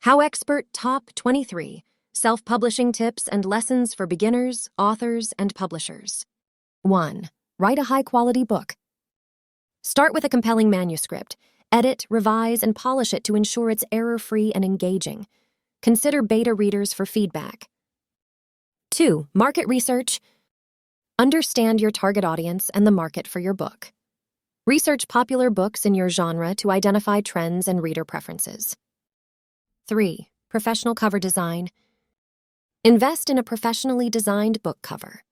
HowExpert Top 23 Self-Publishing Tips and Lessons for Beginners, Authors, and Publishers. 1. Write a high-quality book. Start with a compelling manuscript. Edit, revise, and polish it to ensure it's error-free and engaging. Consider beta readers for feedback. 2. Market research. Understand your target audience and the market for your book. Research popular books in your genre to identify trends and reader preferences. 3. Professional cover design. Invest in a professionally designed book cover.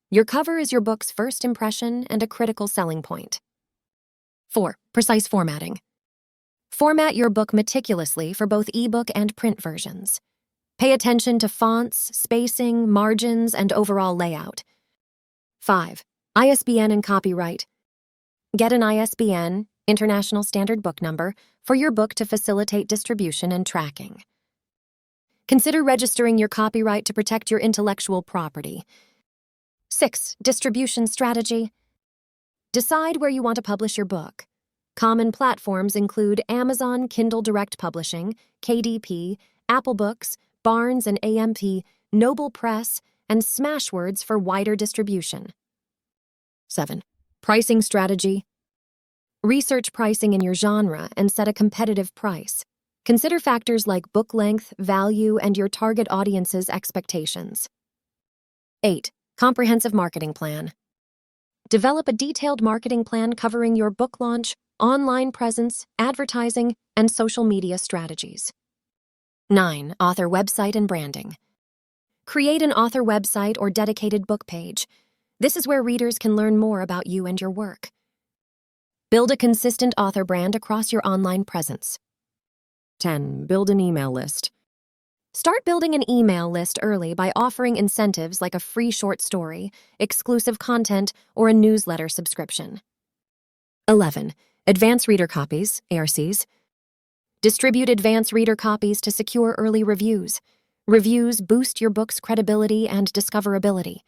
Your cover is your book's first impression and a critical selling point. 4. Precise formatting. Format your book meticulously for both ebook and print versions. Pay attention to fonts, spacing, margins, and overall layout. 5. ISBN and copyright. Get an ISBN, International Standard Book Number, for your book to facilitate distribution and tracking. Consider registering your copyright to protect your intellectual property. 6. Distribution strategy. Decide where you want to publish your book. Common platforms include Amazon Kindle Direct Publishing, KDP, Apple Books, Barnes and AMP, Noble Press, and Smashwords for wider distribution. 7. Pricing strategy. Research pricing in your genre and set a competitive price. Consider factors like book length, value, and your target audience's expectations. 8. Comprehensive marketing plan. Develop a detailed marketing plan covering your book launch, online presence, advertising, and social media strategies. 9. Author website and branding. Create an author website or dedicated book page. This is where readers can learn more about you and your work. Build a consistent author brand across your online presence. 10. Build an email list. Start building an email list early by offering incentives like a free short story, exclusive content, or a newsletter subscription. 11. Advance reader copies, ARCs. Distribute advance reader copies to secure early reviews. Reviews boost your book's credibility and discoverability.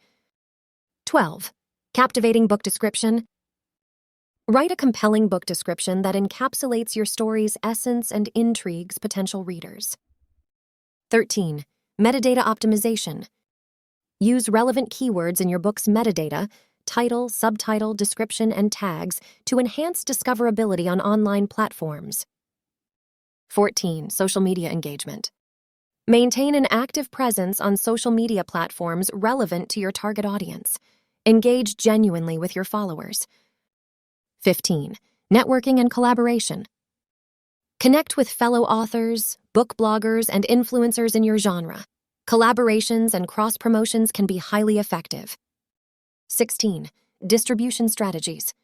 12. Captivating book description. Write a compelling book description that encapsulates your story's essence and intrigues potential readers. 13. Metadata optimization. Use relevant keywords in your book's metadata, title, subtitle, description, and tags to enhance discoverability on online platforms. 14. Social media engagement. Maintain an active presence on social media platforms relevant to your target audience. Engage genuinely with your followers. 15. Networking and collaboration. Connect with fellow authors, book bloggers, and influencers in your genre. Collaborations and cross-promotions can be highly effective. 16. Distribution strategies.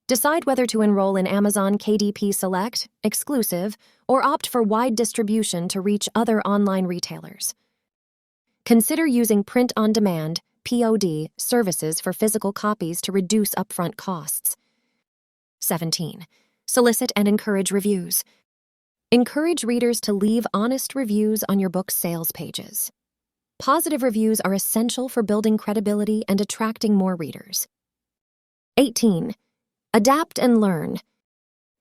Decide whether to enroll in Amazon KDP Select, Exclusive, or opt for wide distribution to reach other online retailers. Consider using print-on-demand, POD, services for physical copies to reduce upfront costs. 17. Solicit and encourage reviews. Encourage readers to leave honest reviews on your book's sales pages. Positive reviews are essential for building credibility and attracting more readers. 18. Adapt and learn.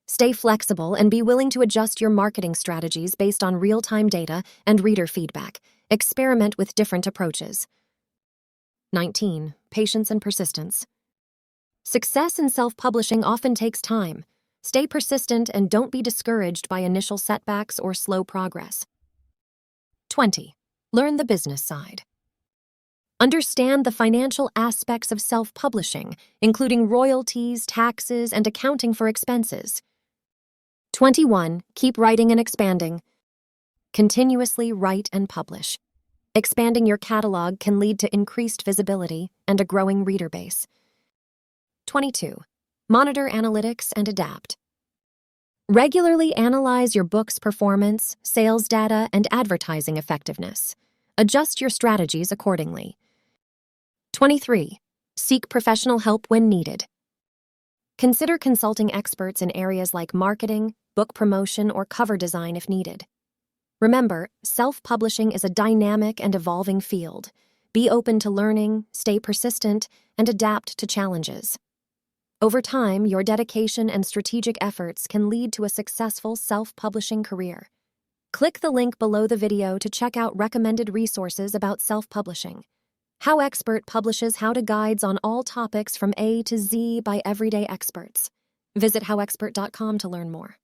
Stay flexible and be willing to adjust your marketing strategies based on real-time data and reader feedback. Experiment with different approaches. 19. Patience and persistence. Success in self-publishing often takes time. Stay persistent and don't be discouraged by initial setbacks or slow progress. 20. Learn the business side. Understand the financial aspects of self-publishing, including royalties, taxes, and accounting for expenses. 21. Keep writing and expanding. Continuously write and publish. Expanding your catalog can lead to increased visibility and a growing reader base. 22. Monitor analytics and adapt. Regularly analyze your book's performance, sales data, and advertising effectiveness. Adjust your strategies accordingly. 23. Seek professional help when needed. Consider consulting experts in areas like marketing, book promotion, or cover design if needed. Remember, self-publishing is a dynamic and evolving field. Be open to learning, stay persistent, and adapt to challenges. Over time, your dedication and strategic efforts can lead to a successful self-publishing career. Click the link below the video to check out recommended resources about self-publishing. HowExpert publishes how-to guides on all topics from A to Z by everyday experts. Visit howexpert.com to learn more.